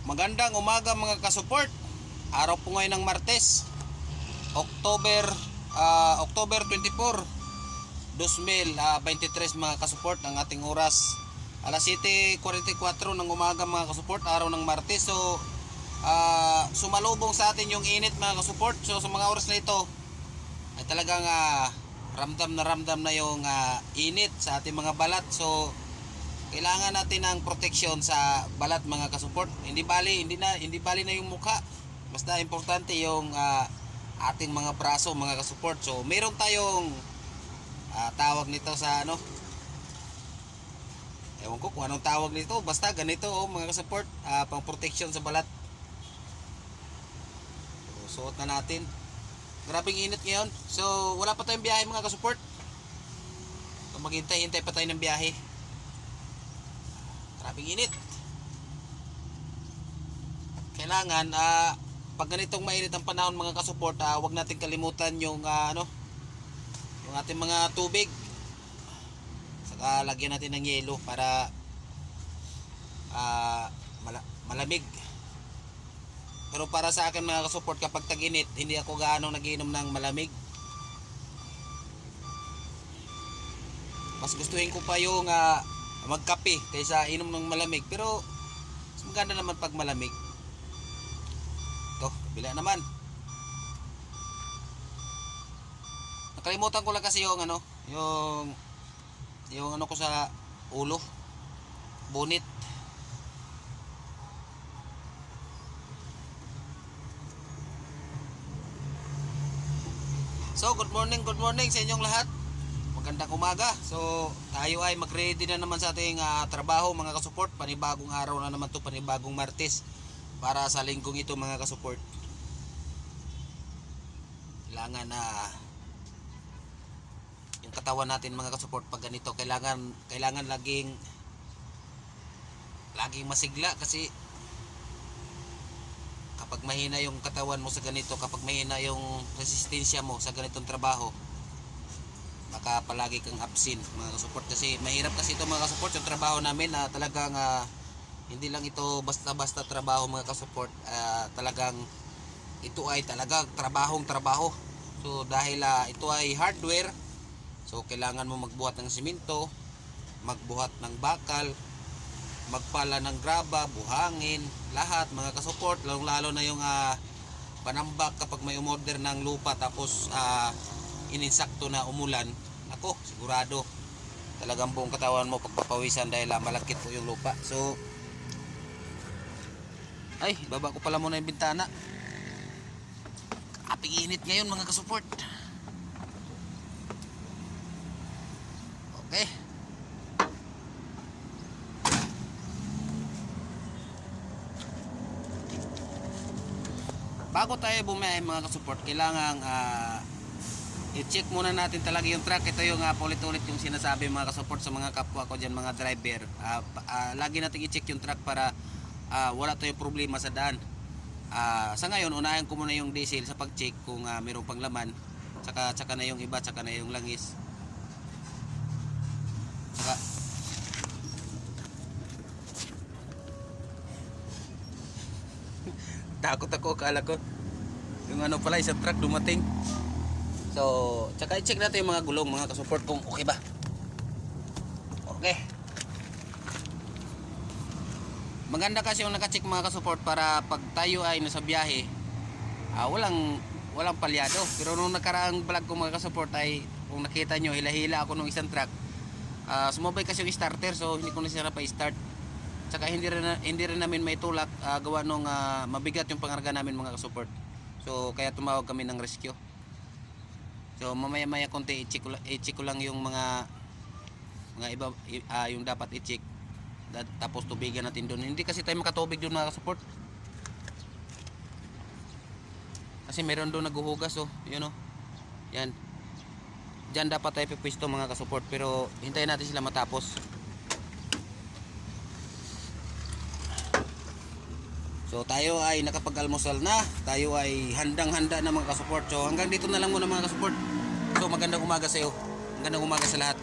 Magandang umaga mga kasuport. Araw po ngayon ng Martes, October 24, 2023 mga kasuport. Ang ating oras alas 7:44 ng umaga mga kasuport, araw ng Martes. So sumalubong sa atin yung init mga kasuport. So sa mga oras na ito ay talagang ramdam na yung init sa ating mga balat. So kailangan natin ng proteksyon sa balat mga kasuport. Hindi bali na yung mukha. Basta importante yung ating mga braso mga kasuport. So meron tayong tawag nito sa ano. Ewan ko kung anong tawag nito. Basta ganito mga kasuport, pang proteksyon sa balat. So, suot na natin. Grabing init ngayon. So wala pa tayong biyahe mga kasuport. So maghintay pa tayo ng biyahe. Grabing init. Kailangan pag ganitong mainit ang panahon mga kasuport, wag natin kalimutan yung yung ating mga tubig. Saka lagyan natin ng yelo para malamig. Pero para sa akin mga kasuport, kapag tag-init, hindi ako gaano nagiinom ng malamig. Mas gustuhin ko pa yung magkape kaysa inom ng malamig. Pero mas maganda naman pag malamig. Ito, kabila naman. Nakalimutan ko lang kasi yung yung ano ko sa ulo, bonnet. So good morning sa inyong lahat. Magandang umaga. So tayo ay mag-ready na naman sa ating trabaho mga kasuport. Panibagong araw na naman to, panibagong Martes para sa linggong ito mga kasuport. Kailangan yung katawan natin mga kasuport pag ganito, kailangan laging masigla. Kasi kapag mahina yung katawan mo sa ganito, kapag mahina yung resistensya mo sa ganitong trabaho, baka palagi kang absent mga kasuport. Kasi mahirap kasi ito mga kasuport, yung trabaho namin talagang hindi lang ito basta-basta trabaho mga kasuport. Talagang ito ay talagang trabaho. So dahil ito ay hardware, so kailangan mo magbuhat ng simento, magbuhat ng bakal, magpala ng graba, buhangin, lahat mga kasuport. Lalo na yung panambak kapag may umorder ng lupa tapos ininsakto na umulan, ako sigurado talagang buong katawan mo pagpapawisan dahil malakit po yung lupa. So ay, baba ko pala muna yung bintana. Kaping init ngayon mga kasuport. Okay, bago tayo bumiyahe mga kasuport, kailangan i-check muna natin talaga yung truck. Ito yung paulit-ulit yung sinasabi mga kasuport sa mga kapwa ko dyan, mga driver. Lagi natin i-check yung truck para wala tayong problema sa daan. Sa ngayon, unahin ko muna yung diesel sa pag-check kung mayroong pang laman. Tsaka na yung iba, tsaka na yung langis. Tsaka takot ako, akala ko yung ano pala, isang truck dumating. So tsaka i-check natin yung mga gulong mga kasuport kung okay ba. Okay, maganda kasi yung naka-check mga kasuport para pag tayo ay nasa biyahe walang palyado. Pero nung nakaraang vlog ko mga kasuport ay kung nakita nyo, hila-hila ako nung isang truck. Sumabay kasi yung starter, so hindi ko na siya pa-start. Tsaka hindi rin namin may tulak, gawa nung mabigat yung pangarga namin mga kasuport. So kaya tumawag kami ng rescue. So mamaya konti i-check ko lang yung mga iba, yung dapat i-check. Tapos tubigan natin doon. Hindi kasi tayo makatubig doon mga kasuport. Kasi meron doon naghuhugas yun yan. Diyan dapat tayo pipwesto mga kasuport, pero hintayin natin sila matapos. So tayo ay nakapag-almusal na, tayo ay handang-handa na mga kasuport. So hanggang dito na lang muna mga kasuport. So magandang umaga sa iyo, magandang umaga sa lahat.